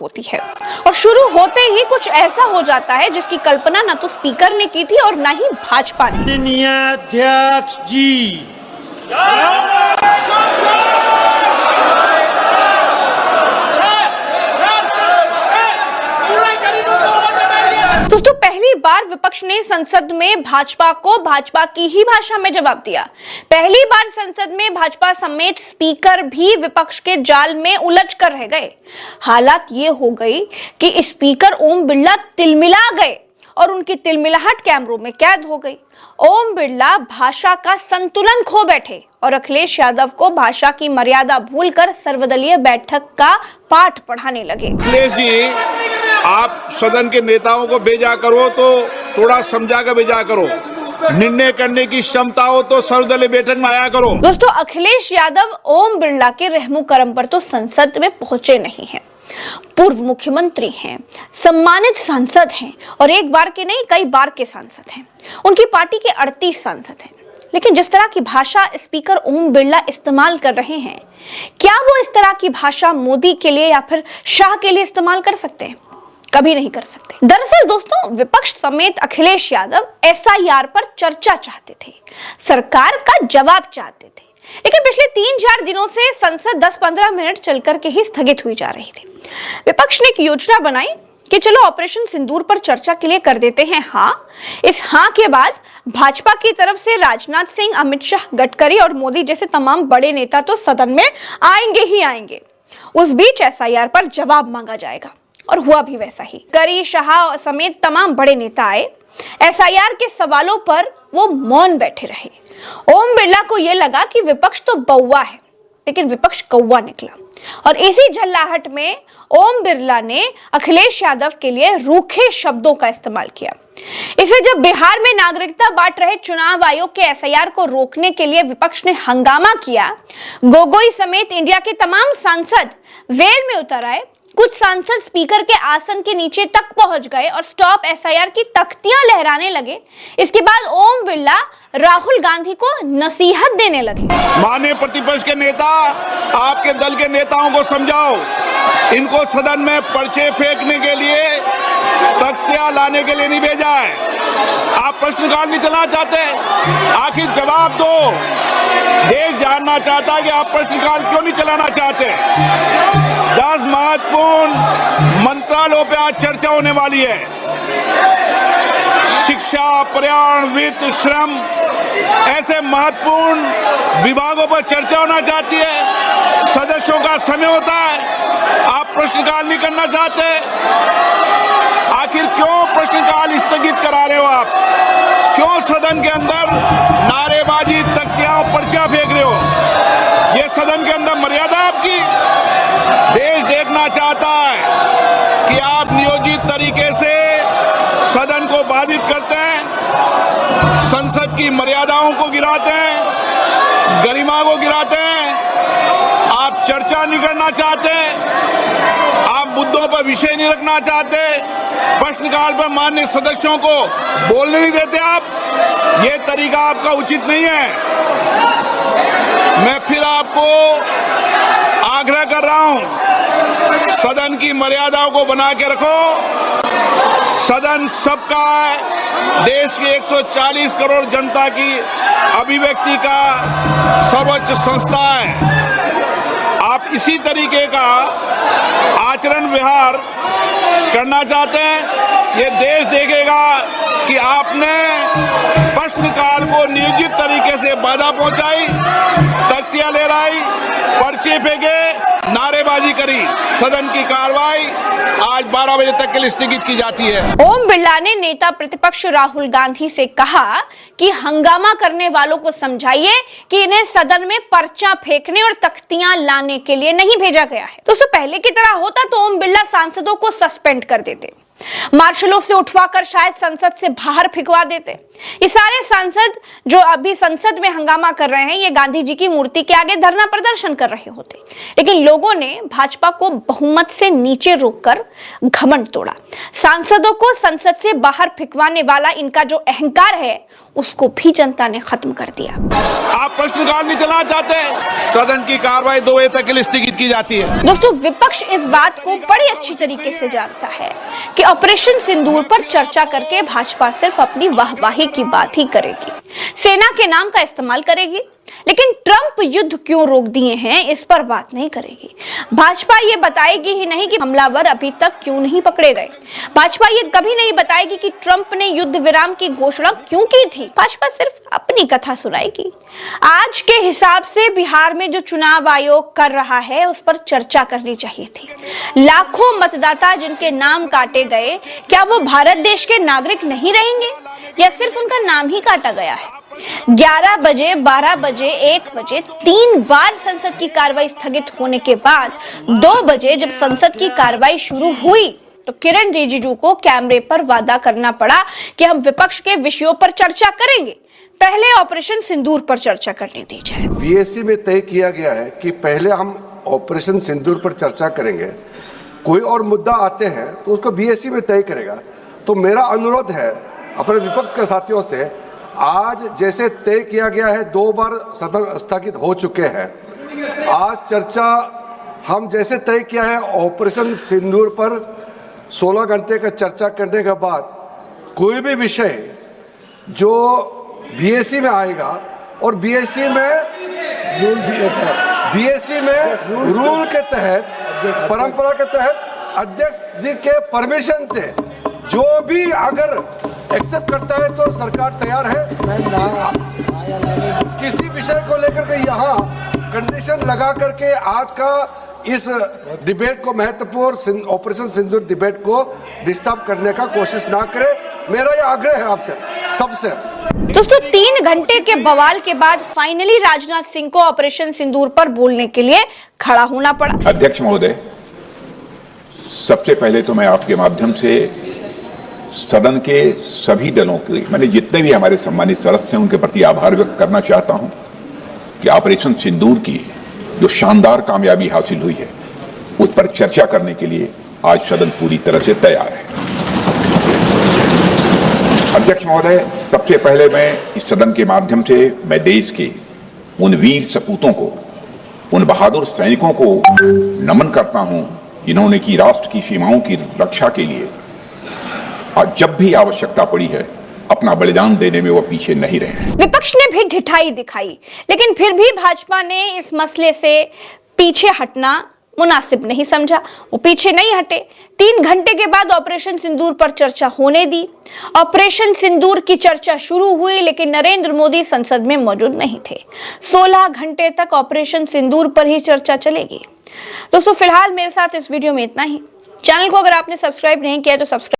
होती है और शुरू होते ही कुछ ऐसा हो जाता है जिसकी कल्पना न तो स्पीकर ने की थी और न ही भाजपा ने। अध्यक्ष जी, दोस्तों, पहली बार विपक्ष ने संसद में भाजपा को भाजपा की ही भाषा में जवाब दिया। पहली बार संसद में भाजपा समेत स्पीकर भी विपक्ष के जाल में उलझ कर रह गए। हालात ये हो गई कि स्पीकर ओम बिरला तिलमिला गए और उनकी तिलमिलाहट कैमरों में कैद हो गई। ओम बिरला भाषा का संतुलन खो बैठे और अखिलेश यादव को भाषा की मर्यादा भूलकर सर्वदलीय बैठक का पाठ पढ़ाने लगे। अखिलेश जी, आप सदन के नेताओं को भेजा करो तो थोड़ा समझा कर भेजा करो। निर्णय करने की क्षमता हो तो सर्वदलीय बैठक में आया करो। दोस्तों, अखिलेश यादव ओम बिरला के रहमो करम पर तो संसद में पहुंचे नहीं हैं। पूर्व मुख्यमंत्री हैं, सम्मानित सांसद हैं और एक बार के नहीं कई बार के सांसद हैं। उनकी पार्टी के 38 सांसद हैं। लेकिन जिस तरह की भाषा स्पीकर ओम बिरला इस्तेमाल कर रहे हैं, क्या वो इस तरह की भाषा मोदी के लिए या फिर शाह के लिए इस्तेमाल कर सकते हैं? कभी नहीं कर सकते। दरअसल दोस्तों, विपक्ष समेत अखिलेश यादव एसआईआर पर चर्चा चाहते थे, सरकार का जवाब चाहते थे। लेकिन पिछले 3-4 दिनों से संसद 10-15 मिनट चलकर के ही स्थगित हुई जा रही थी। विपक्ष ने एक योजना बनाई कि चलो ऑपरेशन सिंदूर पर चर्चा के लिए कर देते हैं हाँ। इस हाँ के बाद भाजपा की तरफ से राजनाथ सिंह, अमित शाह, गडकरी और मोदी जैसे तमाम बड़े नेता तो सदन में आएंगे ही आएंगे। उस बीच एसआईआर पर जवाब मांगा जाएगा और हुआ भी वैसा ही। गडकरी, शाह समेत तमाम बड़े नेता आए। एसआईआर के सवालों पर वो मौन बैठे रहे। ओम बिरला को यह लगा कि विपक्ष तो बौआ है, लेकिन विपक्ष कौवा निकला और इसी झल्लाहट में ओम बिरला ने अखिलेश यादव के लिए रूखे शब्दों का इस्तेमाल किया। इसे जब बिहार में नागरिकता बांट रहे चुनाव आयोग के एसआईआर को रोकने के लिए विपक्ष ने हंगामा किया, गोगोई समेत इंडिया के तमाम सांसद वेल में उतर आए। कुछ सांसद स्पीकर के आसन के नीचे तक पहुंच गए और स्टॉप एसआईआर की तख्तियां लहराने लगे। इसके बाद ओम बिरला राहुल गांधी को नसीहत देने लगे। माननीय प्रतिपक्ष के नेता, आपके दल के नेताओं को समझाओ, इनको सदन में पर्चे फेंकने के लिए, तख्तियां लाने के लिए नहीं भेजा है। आप प्रश्नकाल नहीं चलाना चाहते, आखिर जवाब दो। देश जानना चाहता है कि आप प्रश्नकाल क्यों नहीं चलाना चाहते। 10 महत्वपूर्ण मंत्रालयों पे आज चर्चा होने वाली है। शिक्षा, पर्यावरण, वित्त, श्रम, ऐसे महत्वपूर्ण विभागों पर चर्चा होना चाहती है। सदस्यों का समय होता है, आप प्रश्नकाल नहीं करना चाहते। आखिर क्यों प्रश्नकाल स्थगित करा रहे हो आप? क्यों सदन के अंदर नारेबाजी, तख्तियां, पर्चा फेंक रहे हो? ये सदन के अंदर मर्यादा आपकी? देश देखना चाहता है कि आप नियोजित तरीके से सदन को बाधित करते हैं, संसद की मर्यादाओं को गिराते हैं, गरिमा को गिराते हैं। आप चर्चा नहीं करना चाहते, आप मुद्दों पर विषय नहीं रखना चाहते, प्रश्नकाल पर माननीय सदस्यों को बोलने नहीं देते आप। ये तरीका आपका उचित नहीं है। मैं फिर आपको आग्रह कर रहा हूं, सदन की मर्यादाओं को बना के रखो। सदन सबका है, देश की 140 करोड़ जनता की अभिव्यक्ति का सर्वोच्च संस्था है। आप इसी तरीके का आचरण व्यवहार करना चाहते हैं, ये देश देखेगा कि आपने प्रश्नकाल को नियोजित तरीके से बाधा पहुंचाई, तख्तियां लहराई, पर्चे फेंके, नारेबाजी करी। सदन की कार्रवाई आज 12 बजे तक के लिए स्थगित की जाती है। ओम बिरला ने नेता प्रतिपक्ष राहुल गांधी से कहा कि हंगामा करने वालों को समझाइए कि इन्हें सदन में पर्चा फेंकने और तख्तियां लाने के लिए नहीं भेजा गया है। दोस्तों, पहले की तरह होता तो ओम बिरला सांसदों को सस्पेंड कर देते, मार्शलों से उठवाकर शायद संसद से बाहर फेंकवा देते। ये सारे सांसद जो अभी संसद में हंगामा कर रहे हैं, ये गांधी जी की मूर्ति के आगे धरना प्रदर्शन कर रहे होते। लेकिन लोगों ने भाजपा को बहुमत से नीचे रोककर होकर घमंड तोड़ा। सांसदों को संसद से बाहर फेंकवाने वाला इनका जो अहंकार है उसको भी जनता ने खत्म कर दिया। आप प्रश्नकाल नहीं चलाना चाहते, सदन की कार्रवाई 2 बजे तक के लिए स्थगित की जाती है। दोस्तों, विपक्ष इस बात को बड़ी अच्छी तरीके से जानता है कि ऑपरेशन सिंदूर पर चर्चा करके भाजपा सिर्फ अपनी वाहवाही की बात ही करेगी, सेना के नाम का इस्तेमाल करेगी, लेकिन ट्रंप युद्ध क्यों रोक दिए हैं इस पर बात नहीं करेगी। भाजपा ये बताएगी ही नहीं कि हमलावर अभी तक क्यों नहीं पकड़े गए। भाजपा ये कभी नहीं बताएगी कि ट्रंप ने युद्ध विराम की घोषणा क्यों की थी। भाजपा सिर्फ अपनी कथा सुनाएगी। आज के हिसाब से बिहार में जो चुनाव आयोग कर रहा है उस पर चर्चा करनी चाहिए थी। लाखों मतदाता जिनके नाम काटे गए, क्या वो भारत देश के नागरिक नहीं रहेंगे या सिर्फ उनका नाम ही काटा गया है? 11 बजे, 12 बजे, 1 बजे 3 बार संसद की कार्रवाई स्थगित होने के बाद 2 बजे जब संसद की कार्रवाई शुरू हुई तो किरण रिजिजू को कैमरे पर वादा करना पड़ा कि हम विपक्ष के विषयों पर चर्चा करेंगे, पहले ऑपरेशन सिंदूर पर चर्चा करने दी जाए। बीएससी में तय किया गया है कि पहले हम ऑपरेशन सिंदूर पर चर्चा करेंगे, कोई और मुद्दा आते हैं तो उसको बीएससी में तय करेगा। तो मेरा अनुरोध है अपने विपक्ष के साथियों से, आज जैसे तय किया गया है 2 बार सदन स्थगित हो चुके हैं, आज चर्चा हम जैसे तय किया है ऑपरेशन सिंदूर पर 16 घंटे का चर्चा करने के बाद कोई भी विषय जो बीएससी में आएगा और बीएससी में रूल के तहत, परंपरा के तहत अध्यक्ष जी के परमिशन से जो भी अगर एक्सेप्ट करता है तो सरकार तैयार है। किसी विषय को लेकर के यहाँ कंडीशन लगा करके आज का इस डिबेट को, महत्वपूर्ण ऑपरेशन सिंदूर डिबेट को डिस्टर्ब करने का कोशिश ना करें, मेरा यह आग्रह है आपसे सबसे। दोस्तों, 3 घंटे के बवाल के बाद फाइनली राजनाथ सिंह को ऑपरेशन सिंदूर पर बोलने के लिए खड़ा होना पड़ा। अध्यक्ष महोदय, सबसे पहले तो मैं आपके माध्यम से सदन के सभी दलों के, मैंने जितने भी हमारे सम्मानित सदस्य हैं उनके प्रति आभार व्यक्त करना चाहता हूं कि ऑपरेशन सिंदूर की जो शानदार कामयाबी हासिल हुई है उस पर चर्चा करने के लिए आज सदन पूरी तरह से तैयार है। अध्यक्ष महोदय, सबसे पहले मैं इस सदन के माध्यम से मैं देश के उन वीर सपूतों को, उन बहादुर सैनिकों को नमन करता हूं जिन्होंने की राष्ट्र की सीमाओं की रक्षा के लिए और जब भी आवश्यकता पड़ी है अपना बलिदान देने में वो पीछे नहीं रहे। विपक्ष ने भी ढिठाई दिखाई, लेकिन फिर भी भाजपा ने इस मसले से पीछे हटना मुनासिब नहीं समझा। वो पीछे नहीं हटे। 3 घंटे के बाद ऑपरेशन सिंदूर पर चर्चा होने दी। ऑपरेशन सिंदूर की चर्चा शुरू हुई, लेकिन नरेंद्र मोदी संसद में मौजूद नहीं थे। 16 घंटे तक ऑपरेशन सिंदूर पर ही चर्चा चलेगी। दोस्तों, फिलहाल मेरे साथ इस वीडियो में इतना ही। चैनल को अगर आपने सब्सक्राइब नहीं किया तो सब्सक्राइब